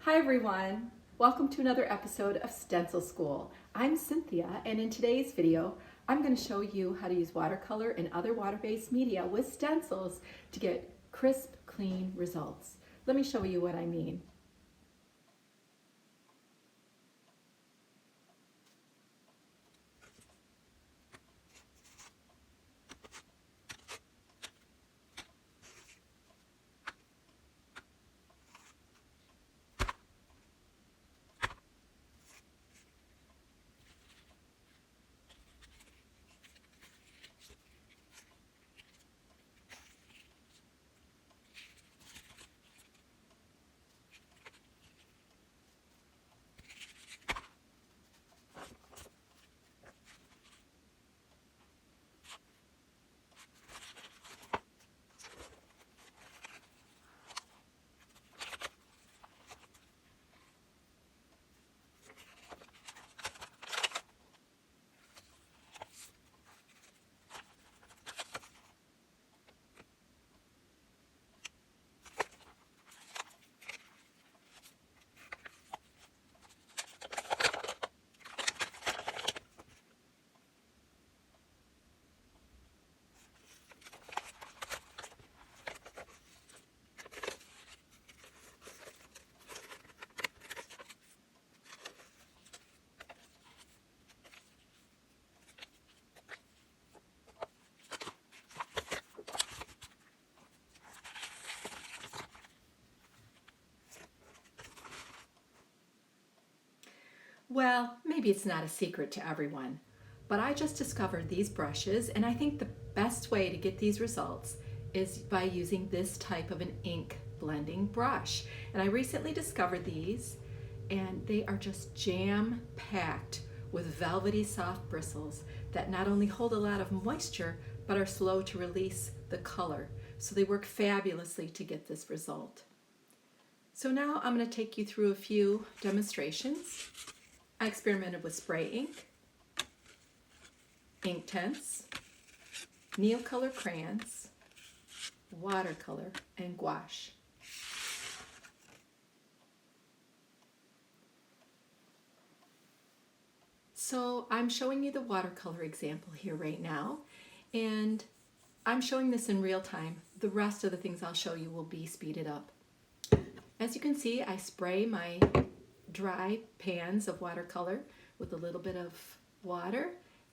Hi everyone! Welcome to another episode of Stencil School. I'm Cynthia, and in today's video I'm going to show you how to use watercolor and other water-based media with stencils to get crisp, clean results. Let me show you what I mean. Well, maybe it's not a secret to everyone, but I just discovered these brushes, and I think the best way to get these results is by using this type of an ink blending brush. And I recently discovered these, and they are just jam-packed with velvety soft bristles that not only hold a lot of moisture, but are slow to release the color. So they work fabulously to get this result. So now I'm going to take you through a few demonstrations. I experimented with spray ink, ink tints, Neocolor crayons, watercolor, and gouache. So I'm showing you the watercolor example here right now, and I'm showing this in real time. The rest of the things I'll show you will be speeded up. As you can see, I spray my dry pans of watercolor with a little bit of water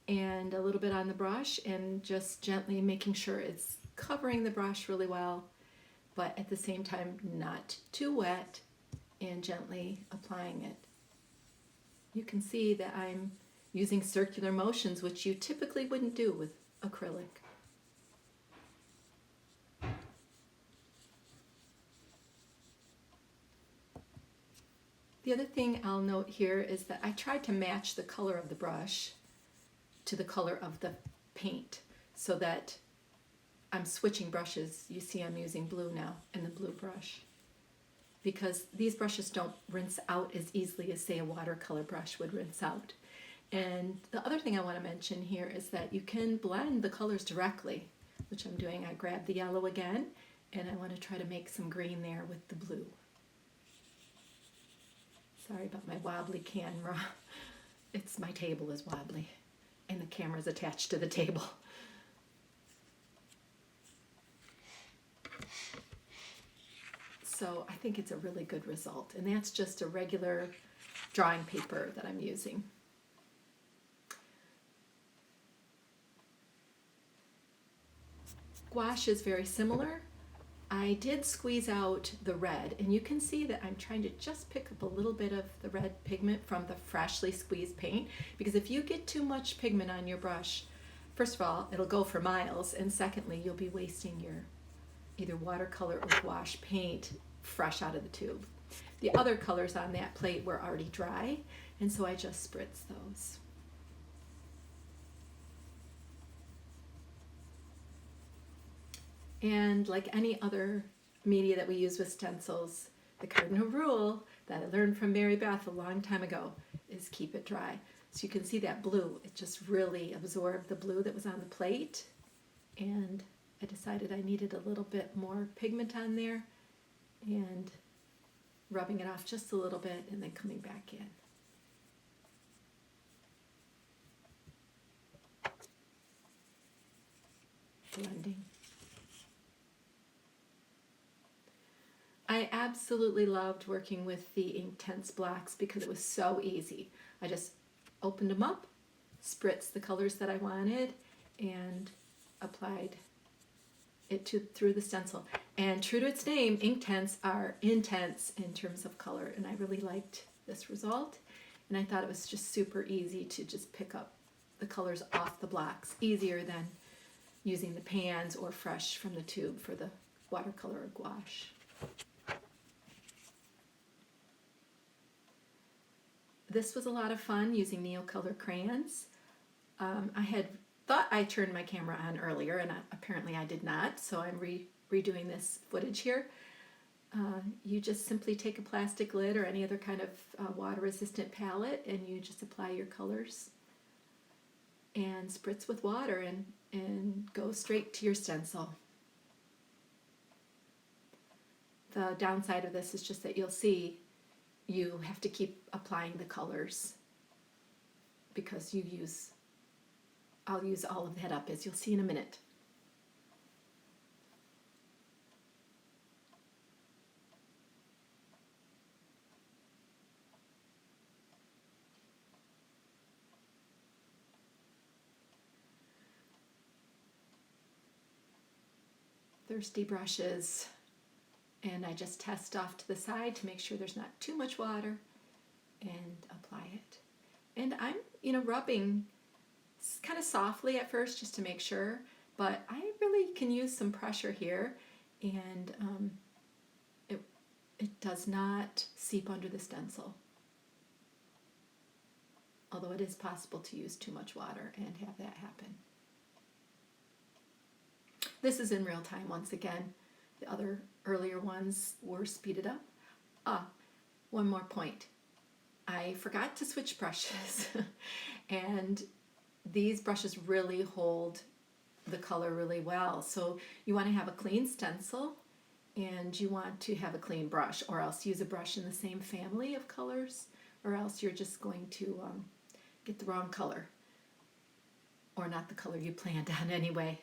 and a little bit on the brush, and just gently making sure it's covering the brush really well, but at the same time not too wet, and gently applying it. You can see that I'm using circular motions, which you typically wouldn't do with acrylic. The other thing I'll note here is that I tried to match the color of the brush to the color of the paint, so that I'm switching brushes. You see I'm using blue now and the blue brush, because these brushes don't rinse out as easily as, say, a watercolor brush would rinse out. And the other thing I want to mention here is that you can blend the colors directly, which I'm doing. I grabbed the yellow again, and I want to try to make some green there with the blue. Sorry about my wobbly camera. My table is wobbly, and the camera's attached to the table. So I think it's a really good result, and that's just a regular drawing paper that I'm using. Gouache is very similar. I did squeeze out the red, and you can see that I'm trying to just pick up a little bit of the red pigment from the freshly squeezed paint, because if you get too much pigment on your brush, first of all, it'll go for miles, and secondly, you'll be wasting your either watercolor or gouache paint fresh out of the tube. The other colors on that plate were already dry, and so I just spritzed those. And like any other media that we use with stencils, the cardinal rule that I learned from Beth a long time ago is keep it dry. So you can see that blue, it just really absorbed the blue that was on the plate, and I decided I needed a little bit more pigment on there, and rubbing it off just a little bit and then coming back in. Blending. I absolutely loved working with the Inktense blocks because it was so easy. I just opened them up, spritzed the colors that I wanted, and applied it through the stencil. And true to its name, Inktense are intense in terms of color, and I really liked this result. And I thought it was just super easy to just pick up the colors off the blocks, easier than using the pans or fresh from the tube for the watercolor or gouache. This was a lot of fun using Neocolor crayons. I had thought I turned my camera on earlier, and apparently I did not, so I'm redoing this footage here. You just simply take a plastic lid or any other kind of water-resistant palette, and you just apply your colors and spritz with water and go straight to your stencil. The downside of this is just that you'll see you have to keep applying the colors because I'll use all of that up, as you'll see in a minute. Thirsty brushes, and I just test off to the side to make sure there's not too much water and apply it. And I'm, rubbing kind of softly at first just to make sure, but I really can use some pressure here, and it does not seep under the stencil. Although it is possible to use too much water and have that happen. This is in real time once again. The other earlier ones were speeded up. One more point. I forgot to switch brushes and these brushes really hold the color really well. So you want to have a clean stencil and you want to have a clean brush, or else use a brush in the same family of colors, or else you're just going to get the wrong color, or not the color you planned on anyway.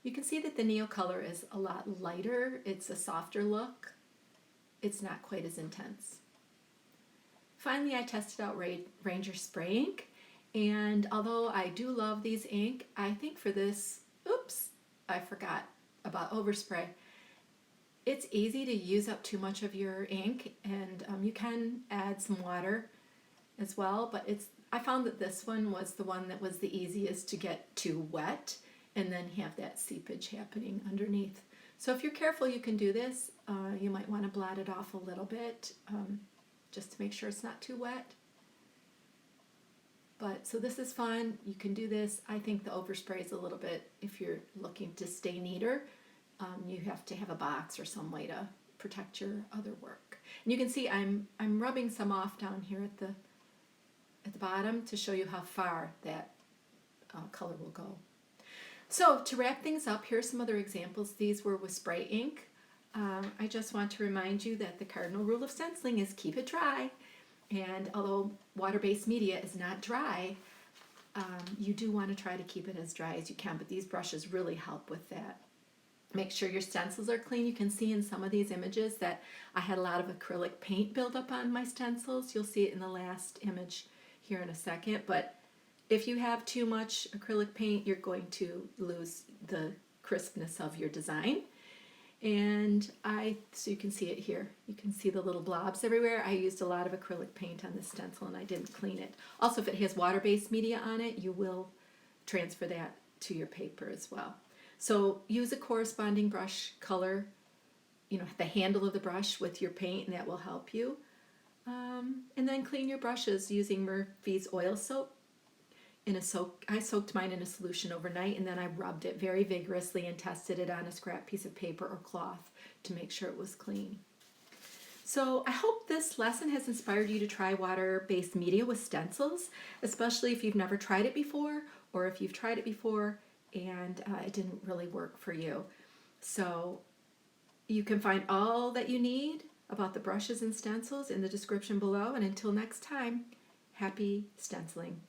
You can see that the Neocolor is a lot lighter. It's a softer look. It's not quite as intense. Finally, I tested out Ranger Spray Ink, and although I do love these ink, I think for this, oops, I forgot about overspray. It's easy to use up too much of your ink, and you can add some water as well, but I found that this one was the one that was the easiest to get too wet and then have that seepage happening underneath. So if you're careful, you can do this. You might want to blot it off a little bit just to make sure it's not too wet. But so this is fun. You can do this. I think the overspray is a little bit, if you're looking to stay neater, you have to have a box or some way to protect your other work. And you can see I'm rubbing some off down here at the bottom to show you how far that color will go. So to wrap things up, here's some other examples. These were with spray ink. I just want to remind you that the cardinal rule of stenciling is keep it dry. And although water-based media is not dry, you do want to try to keep it as dry as you can, but these brushes really help with that. Make sure your stencils are clean. You can see in some of these images that I had a lot of acrylic paint build up on my stencils. You'll see it in the last image here in a second, but if you have too much acrylic paint, you're going to lose the crispness of your design. And so you can see it here. You can see the little blobs everywhere. I used a lot of acrylic paint on this stencil and I didn't clean it. Also, if it has water-based media on it, you will transfer that to your paper as well. So use a corresponding brush color, the handle of the brush with your paint, and that will help you. And then clean your brushes using Murphy's oil soap. I soaked mine in a solution overnight, and then I rubbed it very vigorously and tested it on a scrap piece of paper or cloth to make sure it was clean. So I hope this lesson has inspired you to try water-based media with stencils, especially if you've never tried it before, or if you've tried it before and it didn't really work for you. So you can find all that you need about the brushes and stencils in the description below. And until next time, happy stenciling.